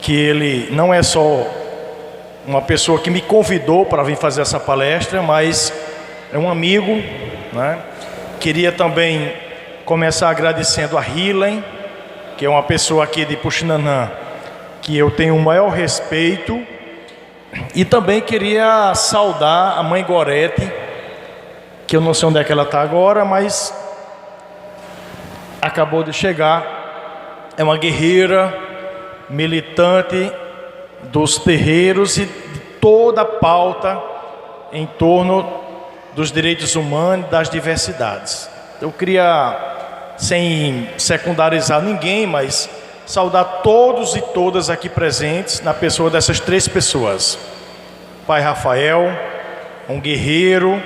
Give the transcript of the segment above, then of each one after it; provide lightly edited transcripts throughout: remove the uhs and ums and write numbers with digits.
que ele não é só uma pessoa que me convidou para vir fazer essa palestra, mas é um amigo, né? Queria também começar agradecendo a Hilen, que é uma pessoa aqui de Puxinanã, que eu tenho o maior respeito, e também queria saudar a mãe Gorete, que eu não sei onde é que ela está agora, mas acabou de chegar. É uma guerreira, militante dos terreiros e de toda a pauta em torno dos direitos humanos e das diversidades. Eu queria, sem secundarizar ninguém, mas saudar todos e todas aqui presentes na pessoa dessas três pessoas. Pai Rafael, um guerreiro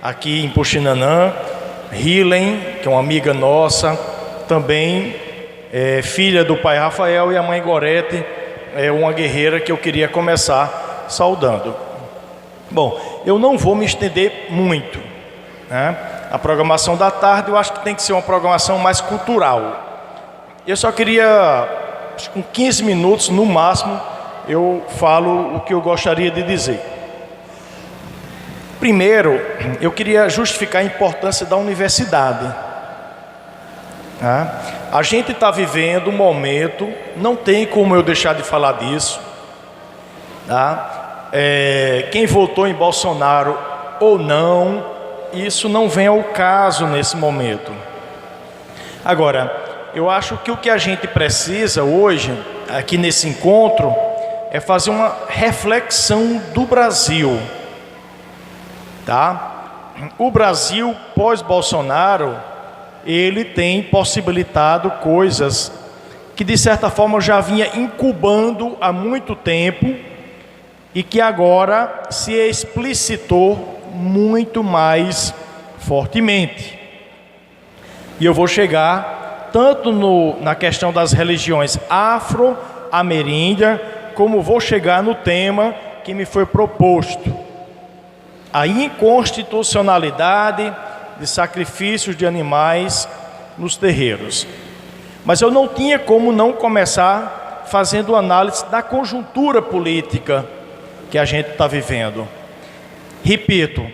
aqui em Puxinanã, Hilen, que é uma amiga nossa, também filha do pai Rafael, e a mãe Gorete, uma guerreira que eu queria começar saudando. Bom, eu não vou me estender muito, né? A programação da tarde eu acho que tem que ser uma programação mais cultural. Eu só queria, com 15 minutos no máximo, eu falo o que eu gostaria de dizer. Primeiro, eu queria justificar a importância da universidade. A gente está vivendo um momento, não tem como eu deixar de falar disso. Quem votou em Bolsonaro ou não, isso não vem ao caso nesse momento. Agora, eu acho que o que a gente precisa hoje, aqui nesse encontro, é fazer uma reflexão do Brasil. O Brasil pós-Bolsonaro, ele tem possibilitado coisas que de certa forma já vinha incubando há muito tempo e que agora se explicitou muito mais fortemente. E eu vou chegar tanto na questão das religiões afro-ameríndias, como vou chegar no tema que me foi proposto: a inconstitucionalidade de sacrifícios de animais nos terreiros. Mas eu não tinha como não começar fazendo análise da conjuntura política que a gente está vivendo. Repito,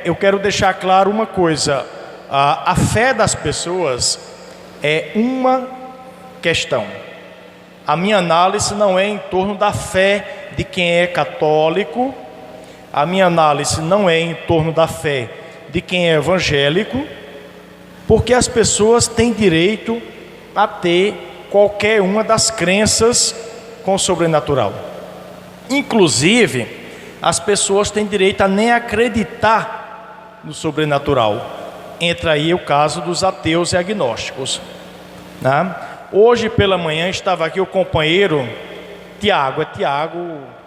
eu quero deixar claro uma coisa: a fé das pessoas é uma questão. A minha análise não é em torno da fé de quem é católico, a minha análise não é em torno da fé de quem é evangélico, porque as pessoas têm direito a ter qualquer uma das crenças com o sobrenatural. Inclusive, as pessoas têm direito a nem acreditar no sobrenatural. Entra aí o caso dos ateus e agnósticos, né? Hoje pela manhã estava aqui o companheiro Tiago,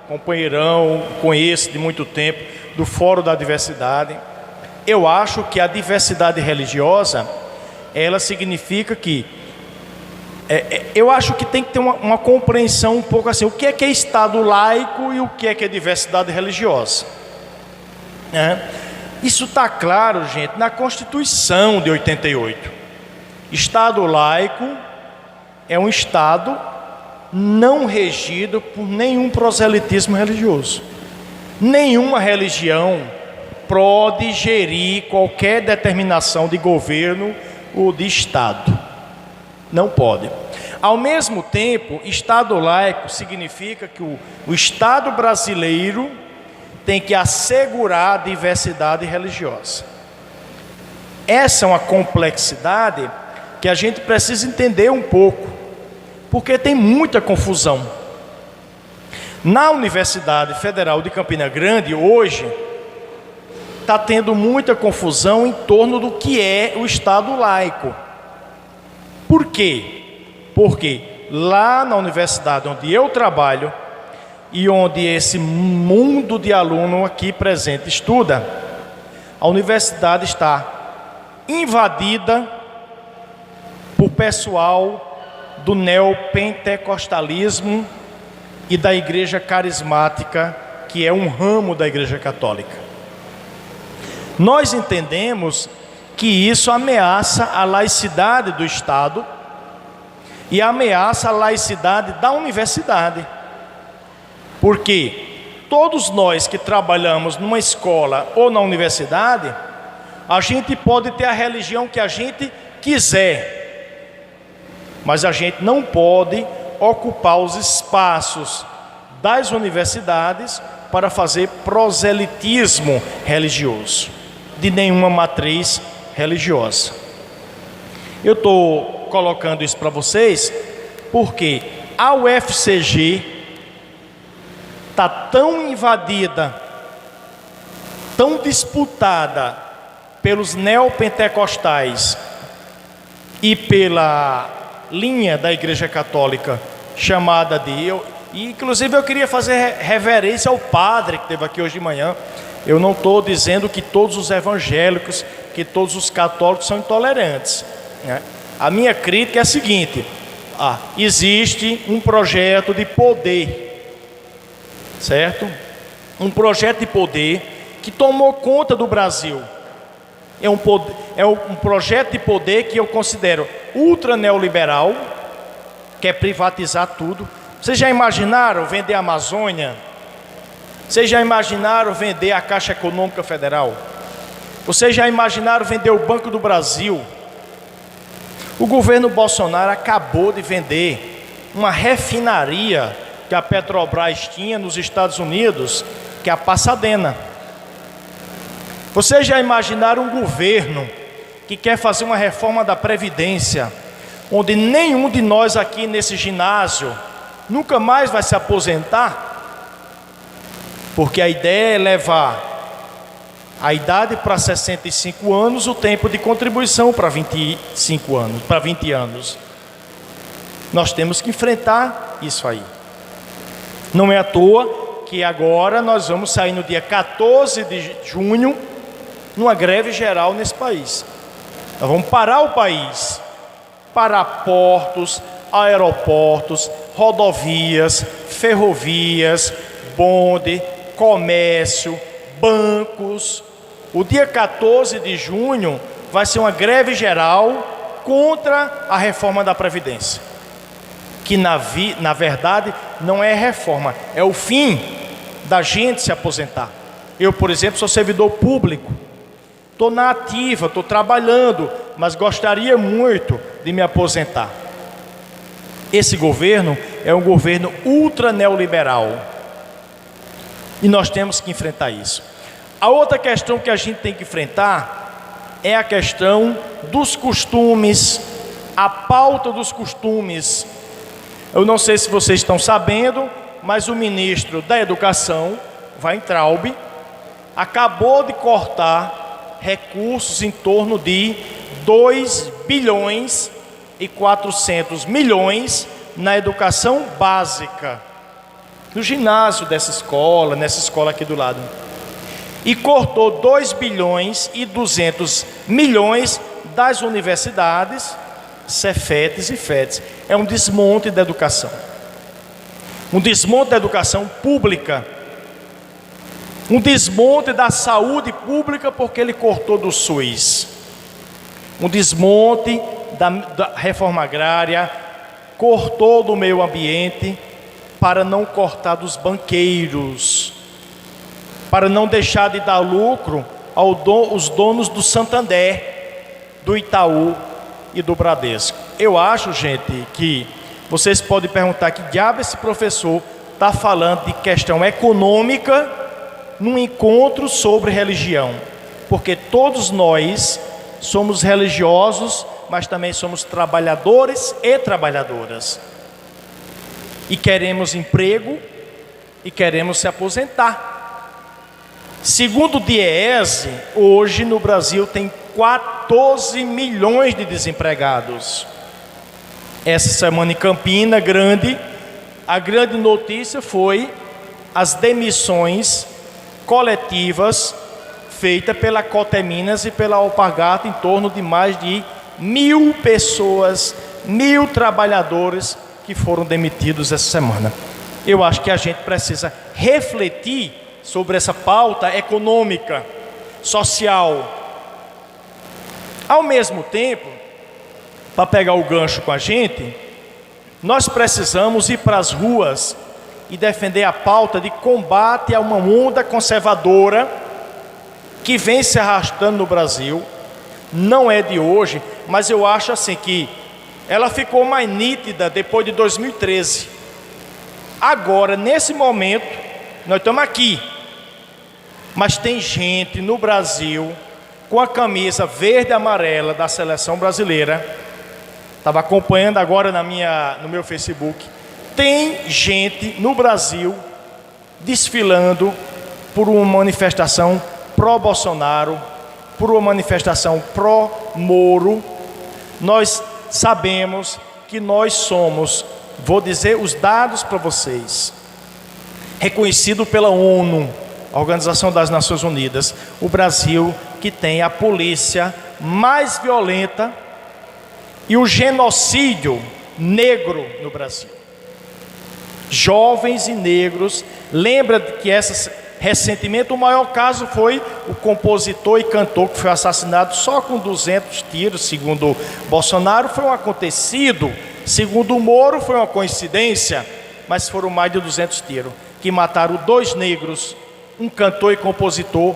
companheirão, conheço de muito tempo, do Fórum da Diversidade. Eu acho que a diversidade religiosa, ela significa que eu acho que tem que ter uma compreensão um pouco assim: o que é Estado laico e o que é diversidade religiosa, né? Isso está claro, gente, na Constituição de 88. Estado laico é um Estado não regido por nenhum proselitismo religioso. Nenhuma religião pode gerir qualquer determinação de governo ou de Estado. Não pode. Ao mesmo tempo, Estado laico significa que o Estado brasileiro tem que assegurar a diversidade religiosa. Essa é uma complexidade que a gente precisa entender um pouco, porque tem muita confusão. Na Universidade Federal de Campina Grande, hoje, está tendo muita confusão em torno do que é o Estado laico. Por quê? Porque lá na universidade onde eu trabalho e onde esse mundo de aluno aqui presente estuda, a universidade está invadida por pessoal do neopentecostalismo e da igreja carismática, que é um ramo da igreja católica. Nós entendemos que isso ameaça a laicidade do Estado e ameaça a laicidade da universidade. Porque todos nós que trabalhamos numa escola ou na universidade, a gente pode ter a religião que a gente quiser, mas a gente não pode ocupar os espaços das universidades para fazer proselitismo religioso, de nenhuma matriz religiosa. Eu estou colocando isso para vocês porque a UFCG está tão invadida, tão disputada pelos neopentecostais e pela linha da Igreja Católica chamada de... Inclusive eu queria fazer reverência ao padre que esteve aqui hoje de manhã. Eu não estou dizendo que todos os evangélicos, que todos os católicos são intolerantes, né? A minha crítica é a seguinte: existe um projeto de poder, certo? Um projeto de poder que tomou conta do Brasil. É um projeto de poder que eu considero ultra neoliberal, quer privatizar tudo. Vocês já imaginaram vender a Amazônia? Vocês já imaginaram vender a Caixa Econômica Federal? Vocês já imaginaram vender o Banco do Brasil? O governo Bolsonaro acabou de vender uma refinaria que a Petrobras tinha nos Estados Unidos, que é a Pasadena. Vocês já imaginaram um governo que quer fazer uma reforma da Previdência, onde nenhum de nós aqui nesse ginásio nunca mais vai se aposentar? Porque a ideia é levar a idade para 65 anos, o tempo de contribuição para 25 anos, para 20 anos. Nós temos que enfrentar isso aí. Não é à toa que agora nós vamos sair no dia 14 de junho numa greve geral nesse país. Nós vamos parar o país, parar portos, aeroportos, rodovias, ferrovias, bonde, comércio, bancos. O dia 14 de junho vai ser uma greve geral contra a reforma da Previdência, que na verdade não é reforma, é o fim da gente se aposentar. Eu, por exemplo, sou servidor público, estou na ativa, estou trabalhando, mas gostaria muito de me aposentar. Esse governo é um governo ultra neoliberal e nós temos que enfrentar isso. A outra questão que a gente tem que enfrentar é a questão dos costumes, a pauta dos costumes. Eu não sei se vocês estão sabendo, mas o ministro da Educação, Weintraub, acabou de cortar recursos em torno de 2 bilhões e 400 milhões na educação básica, no ginásio dessa escola, nessa escola aqui do lado. E cortou 2 bilhões e 200 milhões das universidades, Cefetes e Fetes. É um desmonte da educação. Um desmonte da educação pública. Um desmonte da saúde pública porque ele cortou do SUS. Um desmonte da reforma agrária, cortou do meio ambiente para não cortar dos banqueiros, para não deixar de dar lucro aos donos do Santander, do Itaú e do Bradesco. Eu acho, gente, que vocês podem perguntar que diabo esse professor está falando de questão econômica num encontro sobre religião, porque todos nós somos religiosos, mas também somos trabalhadores e trabalhadoras, e queremos emprego e queremos se aposentar. Segundo o DIEESE, hoje no Brasil tem 14 milhões de desempregados. Essa semana em Campina Grande, a grande notícia foi as demissões coletivas feitas pela Coteminas e pela Alpargatas, em torno de mais de 1.000 pessoas, 1.000 trabalhadores que foram demitidos essa semana. Eu acho que a gente precisa refletir sobre essa pauta econômica, social. Ao mesmo tempo, para pegar o gancho com a gente, Nós precisamos ir para as ruas e defender a pauta de combate a uma onda conservadora que vem se arrastando no Brasil. Não é de hoje, mas eu acho assim que ela ficou mais nítida depois de 2013. Agora, nesse momento, nós estamos aqui, mas tem gente no Brasil com a camisa verde e amarela da seleção brasileira. Estava acompanhando agora no meu Facebook. Tem gente no Brasil desfilando por uma manifestação pró-Bolsonaro, por uma manifestação pró-Moro. Nós sabemos que nós somos, vou dizer os dados para vocês, reconhecido pela ONU, a Organização das Nações Unidas, o Brasil que tem a polícia mais violenta e o genocídio negro no Brasil. Jovens e negros, lembra que recentemente o maior caso foi o compositor e cantor que foi assassinado só com 200 tiros, segundo Bolsonaro, foi um acontecido, segundo o Moro foi uma coincidência, mas foram mais de 200 tiros, que mataram 2 negros, um cantor e compositor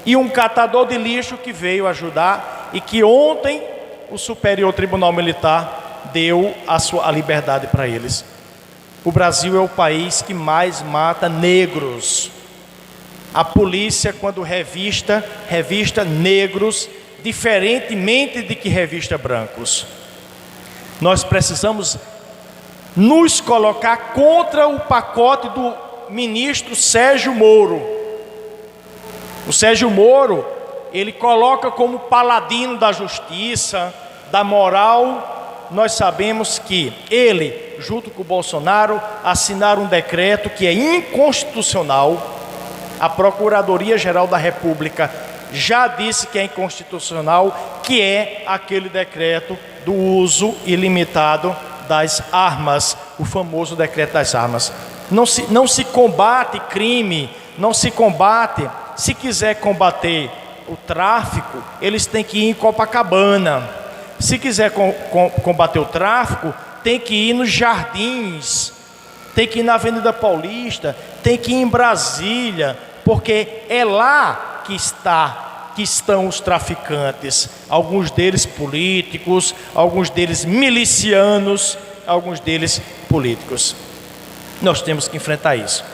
e um catador de lixo que veio ajudar e que ontem o Superior Tribunal Militar deu a liberdade para eles. O Brasil é o país que mais mata negros. A polícia, quando revista negros, diferentemente de que revista brancos. Nós precisamos nos colocar contra o pacote do ministro Sérgio Moro. O Sérgio Moro, ele coloca como paladino da justiça, da moral. Nós sabemos que ele, junto com o Bolsonaro, assinaram um decreto que é inconstitucional. A Procuradoria-Geral da República já disse que é inconstitucional, que é aquele decreto do uso ilimitado das armas, o famoso decreto das armas. Não se combate crime, não se combate. Se quiser combater o tráfico, eles têm que ir em Copacabana. Se quiser combater o tráfico, tem que ir nos Jardins, tem que ir na Avenida Paulista, tem que ir em Brasília, porque é lá que estão os traficantes, alguns deles políticos, alguns deles milicianos, alguns deles políticos. Nós temos que enfrentar isso.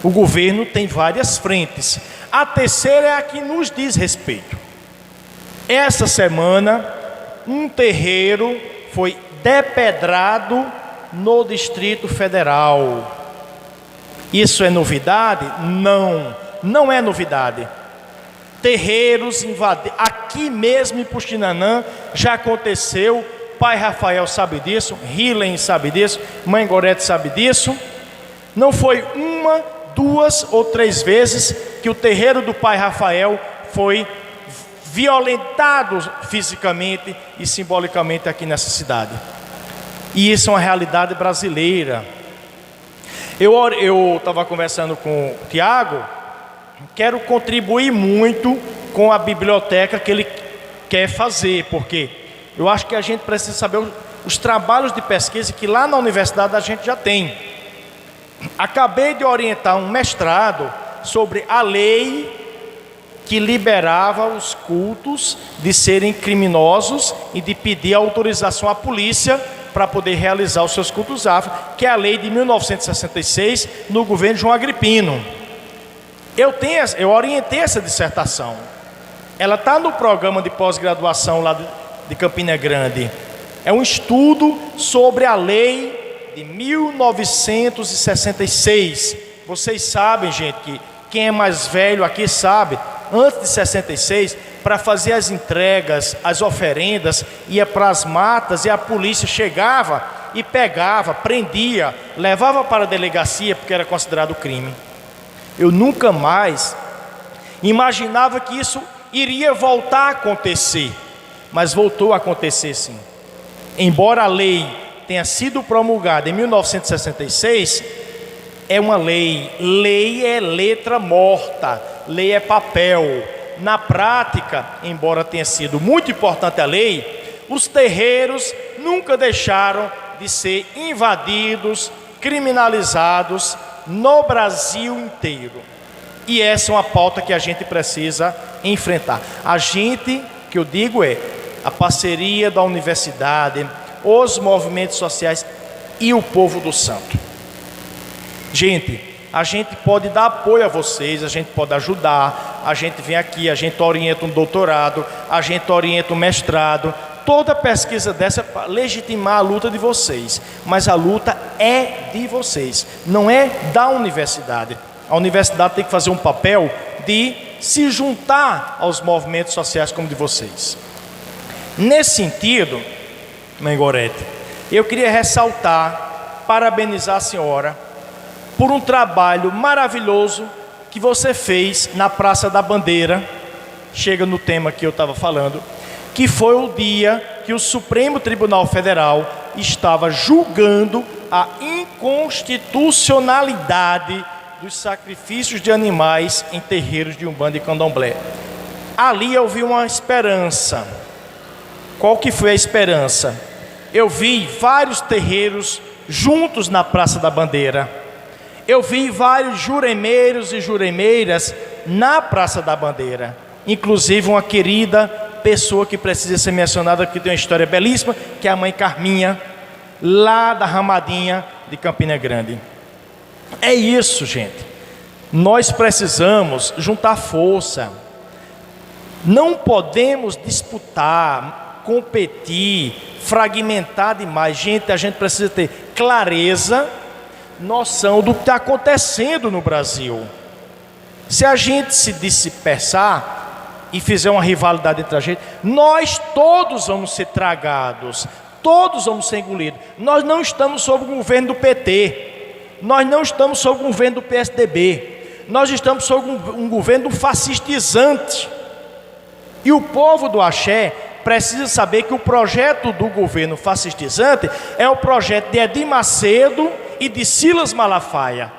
O governo tem várias frentes. A terceira é a que nos diz respeito. Essa semana, um terreiro foi depedrado no Distrito Federal. Isso é novidade? Não é novidade. Terreiros invadidos, aqui mesmo em Puxinanã já aconteceu. Pai Rafael sabe disso, Hilen sabe disso, Mãe Gorete sabe disso. Não foi uma, 2 ou 3 vezes que o terreiro do Pai Rafael foi violentado fisicamente e simbolicamente aqui nessa cidade. E isso é uma realidade brasileira. Eu estava conversando com o Tiago, quero contribuir muito com a biblioteca que ele quer fazer, porque eu acho que a gente precisa saber os trabalhos de pesquisa que lá na universidade a gente já tem. Acabei de orientar um mestrado sobre a lei que liberava os cultos de serem criminosos e de pedir autorização à polícia para poder realizar os seus cultos afro, que é a lei de 1966, no governo João Agripino. Eu orientei essa dissertação. Ela está no programa de pós-graduação lá de Campina Grande. É um estudo sobre a lei de 1966. Vocês sabem, gente, que quem é mais velho aqui sabe, antes de 66, para fazer as entregas, as oferendas, ia para as matas e a polícia chegava e pegava, prendia, levava para a delegacia porque era considerado crime. Eu nunca mais imaginava que isso iria voltar a acontecer, mas voltou a acontecer sim. Embora a lei tenha sido promulgada em 1966, é uma lei. Lei é letra morta, lei é papel. Na prática, embora tenha sido muito importante a lei, os terreiros nunca deixaram de ser invadidos, criminalizados no Brasil inteiro. E essa é uma pauta que a gente precisa enfrentar. A gente, que eu digo a parceria da universidade, os movimentos sociais e o povo do santo. Gente, a gente pode dar apoio a vocês, a gente pode ajudar, a gente vem aqui, a gente orienta um doutorado, a gente orienta um mestrado. Toda pesquisa dessa é para legitimar a luta de vocês, mas a luta é de vocês, não é da universidade. A universidade tem que fazer um papel de se juntar aos movimentos sociais como de vocês. Nesse sentido, mãe Gorete, eu queria ressaltar, parabenizar a senhora por um trabalho maravilhoso que você fez na Praça da Bandeira. Chega no tema que eu estava falando, que foi o dia que o Supremo Tribunal Federal estava julgando a inconstitucionalidade dos sacrifícios de animais em terreiros de Umbanda e Candomblé. Ali eu vi uma esperança. Qual que foi a esperança? Eu vi vários terreiros juntos na Praça da Bandeira. Eu vi vários juremeiros e juremeiras na Praça da Bandeira. Inclusive uma querida pessoa que precisa ser mencionada, que tem uma história belíssima, que é a mãe Carminha, lá da Ramadinha de Campina Grande. É isso, gente. Nós precisamos juntar força. Não podemos disputar, competir, fragmentar demais. Gente, a gente precisa ter clareza, noção do que está acontecendo no Brasil. Se a gente se dispersar e fizer uma rivalidade entre a gente, nós todos vamos ser tragados, todos vamos ser engolidos. Nós não estamos sob o governo do PT, nós não estamos sob o governo do PSDB, nós estamos sob um governo fascistizante. E o povo do Axé precisa saber que o projeto do governo fascistizante é o projeto de Edir Macedo e de Silas Malafaia.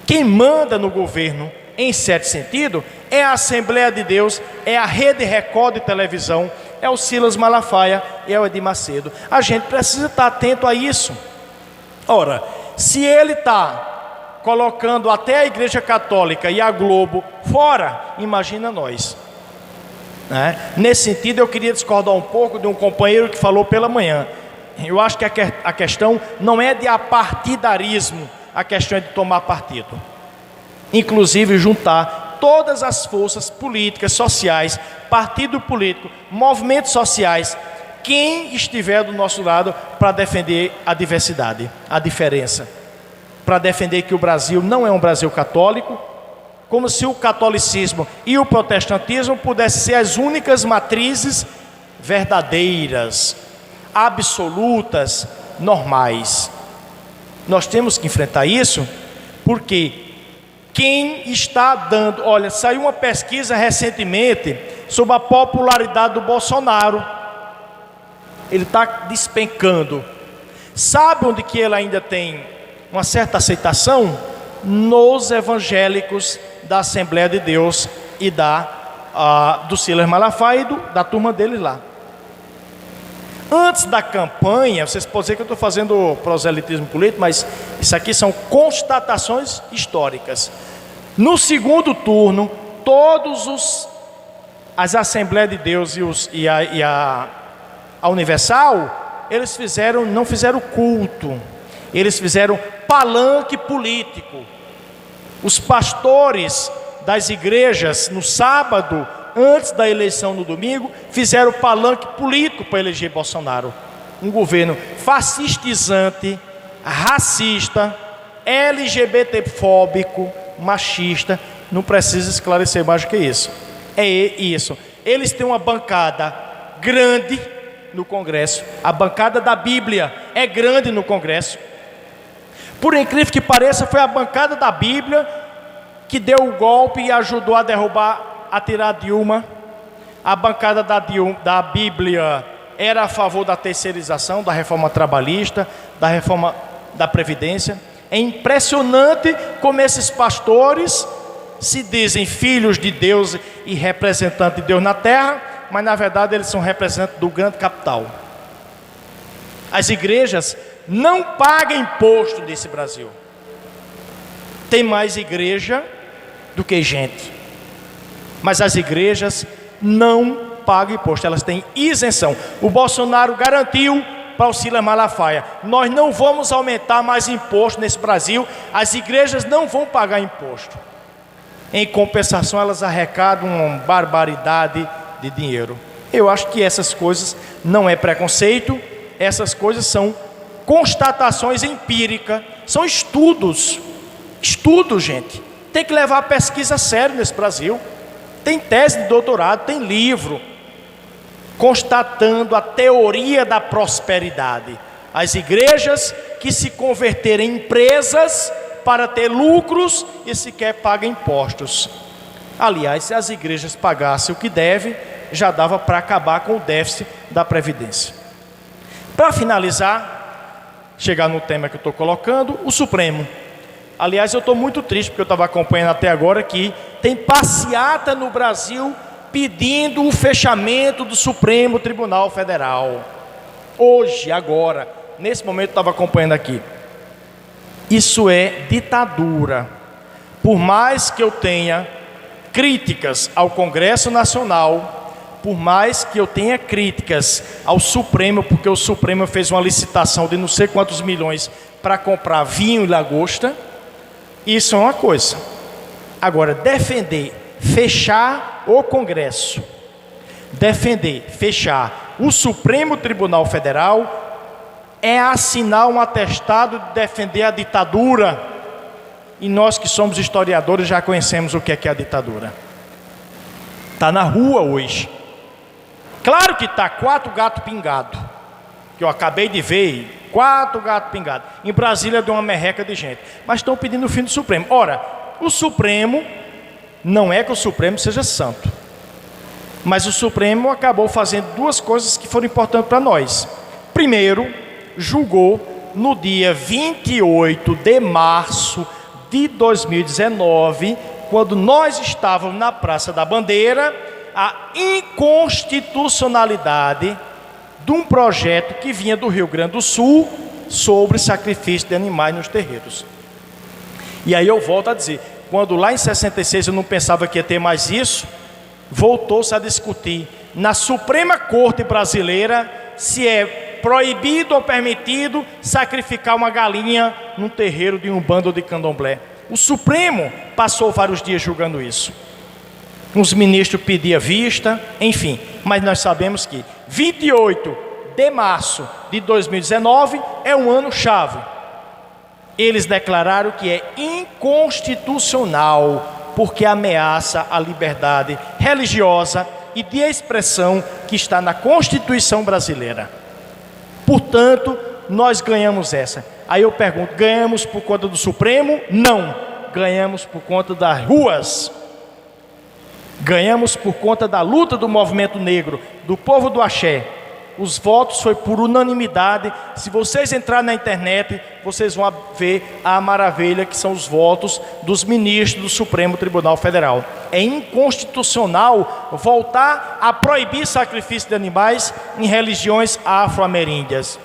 Quem manda no governo, em certo sentido, é a Assembleia de Deus, é a Rede Record de televisão, é o Silas Malafaia e é o Edir Macedo. A gente precisa estar atento a isso. Ora, se ele está colocando até a Igreja Católica e a Globo fora, imagina nós. Nesse sentido, eu queria discordar um pouco de um companheiro que falou pela manhã. Eu acho que a questão não é de apartidarismo, a questão é de tomar partido. Inclusive juntar todas as forças políticas, sociais, partido político, movimentos sociais, quem estiver do nosso lado para defender a diversidade, a diferença, para defender que o Brasil não é um Brasil católico, como se o catolicismo e o protestantismo pudessem ser as únicas matrizes verdadeiras, absolutas, normais. Nós temos que enfrentar isso, porque quem está dando... Olha, saiu uma pesquisa recentemente sobre a popularidade do Bolsonaro. Ele está despencando. Sabe onde que ele ainda tem uma certa aceitação? Nos evangélicos da Assembleia de Deus e do Silas Malafaia e da turma dele lá. Antes da campanha, vocês podem dizer que eu estou fazendo proselitismo político, mas isso aqui são constatações históricas. No segundo turno, as Assembleias de Deus e a Universal, eles não fizeram culto, eles fizeram palanque político. Os pastores das igrejas, no sábado, antes da eleição no domingo, fizeram palanque político para eleger Bolsonaro. Um governo fascistizante, racista, LGBTfóbico, machista. Não precisa esclarecer mais do que isso. É isso. Eles têm uma bancada grande no Congresso. A bancada da Bíblia é grande no Congresso. Por incrível que pareça, foi a bancada da Bíblia que deu o golpe e ajudou a tirar Dilma. A bancada da Bíblia era a favor da terceirização, da reforma trabalhista, da reforma da Previdência. É impressionante como esses pastores se dizem filhos de Deus e representantes de Deus na terra, mas na verdade eles são representantes do grande capital. As igrejas não pagam imposto nesse Brasil. Tem mais igreja do que gente. Mas as igrejas não pagam imposto, elas têm isenção. O Bolsonaro garantiu para o Silas Malafaia: nós não vamos aumentar mais imposto nesse Brasil, as igrejas não vão pagar imposto. Em compensação, elas arrecadam uma barbaridade de dinheiro. Eu acho que essas coisas não é preconceito, essas coisas são constatações empíricas, são estudos. Estudos, gente. Tem que levar a pesquisa a sério nesse Brasil. Tem tese de doutorado, tem livro constatando a teoria da prosperidade. As igrejas que se converterem em empresas para ter lucros e sequer pagam impostos. Aliás, se as igrejas pagassem o que devem, já dava para acabar com o déficit da Previdência. Para finalizar, chegar no tema que eu estou colocando, o Supremo. Aliás, eu estou muito triste, porque eu estava acompanhando até agora que tem passeata no Brasil pedindo o fechamento do Supremo Tribunal Federal. Hoje, agora, nesse momento eu estava acompanhando aqui. Isso é ditadura. Por mais que eu tenha críticas ao Congresso Nacional, por mais que eu tenha críticas ao Supremo, porque o Supremo fez uma licitação de não sei quantos milhões para comprar vinho e lagosta, isso é uma coisa. Agora, defender fechar o Congresso, defender fechar o Supremo Tribunal Federal, é assinar um atestado de defender a ditadura. E nós que somos historiadores já conhecemos o que é a ditadura. Está na rua hoje. Claro que está 4 gatos pingados, que eu acabei de ver, 4 gatos pingados. Em Brasília deu uma merreca de gente, mas estão pedindo o fim do Supremo. Ora, o Supremo, não é que o Supremo seja santo, mas o Supremo acabou fazendo 2 coisas que foram importantes para nós. Primeiro, julgou no dia 28 de março de 2019, quando nós estávamos na Praça da Bandeira, a inconstitucionalidade de um projeto que vinha do Rio Grande do Sul sobre sacrifício de animais nos terreiros. E aí eu volto a dizer, quando lá em 66 eu não pensava que ia ter mais isso, voltou-se a discutir na Suprema Corte Brasileira se é proibido ou permitido sacrificar uma galinha num terreiro de Umbanda ou de Candomblé. O Supremo passou vários dias julgando isso. Os ministros pediam vista, enfim. Mas nós sabemos que 28 de março de 2019 é um ano-chave. Eles declararam que é inconstitucional, porque ameaça a liberdade religiosa e de expressão que está na Constituição brasileira. Portanto, nós ganhamos essa. Aí eu pergunto, ganhamos por conta do Supremo? Não, ganhamos por conta das ruas. Ganhamos por conta da luta do movimento negro, do povo do axé. Os votos foi por unanimidade. Se vocês entrarem na internet, vocês vão ver a maravilha que são os votos dos ministros do Supremo Tribunal Federal. É inconstitucional voltar a proibir sacrifício de animais em religiões afro-ameríndias.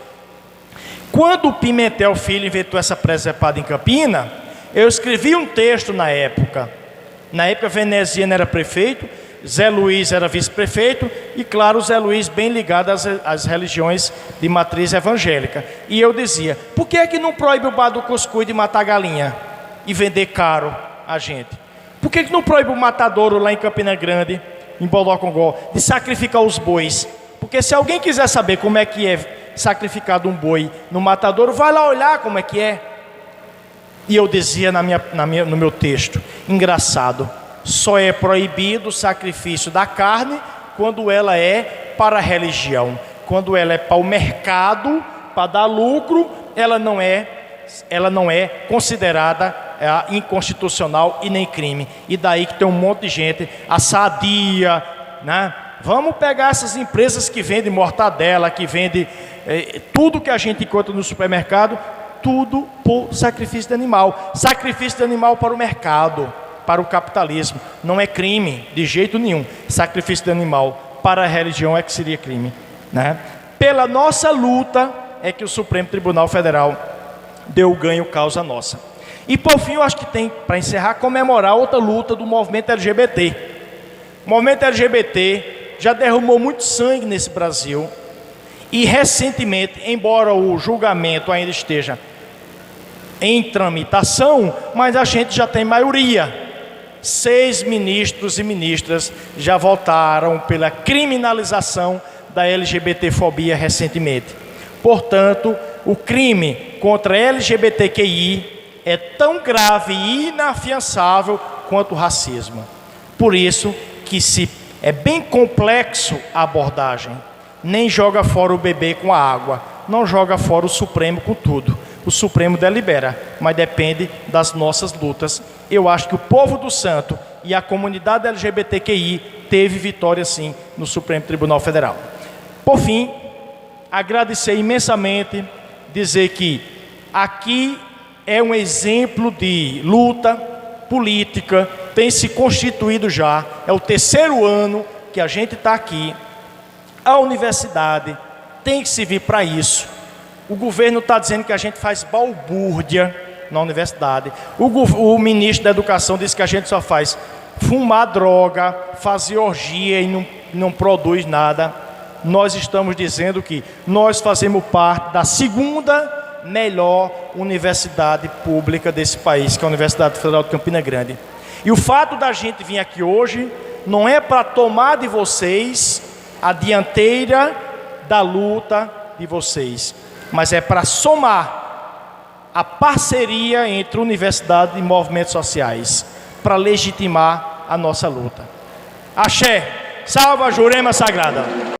Quando o Pimentel Filho inventou essa presepada em Campina, eu escrevi um texto na época. Na época, Veneziano era prefeito, Zé Luiz era vice-prefeito e, claro, Zé Luiz bem ligado às religiões de matriz evangélica. E eu dizia, por que é que não proíbe o bar do cuscuz de matar galinha e vender caro a gente? Por que é que não proíbe o matadouro lá em Campina Grande, em Bodocongó, de sacrificar os bois? Porque se alguém quiser saber como é que é sacrificado um boi no matadouro, vai lá olhar como é que é. E eu dizia no meu texto, engraçado, só é proibido o sacrifício da carne quando ela é para a religião. Quando ela é para o mercado, para dar lucro, ela não é considerada inconstitucional e nem crime. E daí que tem um monte de gente, a Sadia, né? Vamos pegar essas empresas que vendem mortadela, que vendem tudo que a gente encontra no supermercado, tudo por sacrifício de animal. Sacrifício de animal para o mercado, para o capitalismo. Não é crime, de jeito nenhum. Sacrifício de animal para a religião é que seria crime, né? Pela nossa luta, é que o Supremo Tribunal Federal deu o ganho causa nossa. E por fim, eu acho que tem, para encerrar, comemorar outra luta do movimento LGBT. O movimento LGBT já derramou muito sangue nesse Brasil e recentemente, embora o julgamento ainda esteja em tramitação, mas a gente já tem maioria. 6 ministros e ministras já votaram pela criminalização da LGBTfobia recentemente. Portanto, o crime contra a LGBTQI é tão grave e inafiançável quanto o racismo. Por isso que é bem complexo a abordagem. Nem joga fora o bebê com a água, não joga fora o Supremo com tudo. O Supremo delibera, mas depende das nossas lutas. Eu acho que o povo do Santo e a comunidade LGBTQI teve vitória sim no Supremo Tribunal Federal. Por fim, agradecer imensamente, dizer que aqui é um exemplo de luta política, tem se constituído já, é o 3º ano que a gente está aqui. A universidade tem que servir para isso. O governo está dizendo que a gente faz balbúrdia na universidade. O ministro da Educação disse que a gente só faz fumar droga, fazer orgia e não produz nada. Nós estamos dizendo que nós fazemos parte da 2ª melhor universidade pública desse país, que é a Universidade Federal de Campina Grande. E o fato da gente vir aqui hoje não é para tomar de vocês a dianteira da luta de vocês, mas é para somar a parceria entre universidade e movimentos sociais, para legitimar a nossa luta. Axé, salva a Jurema Sagrada.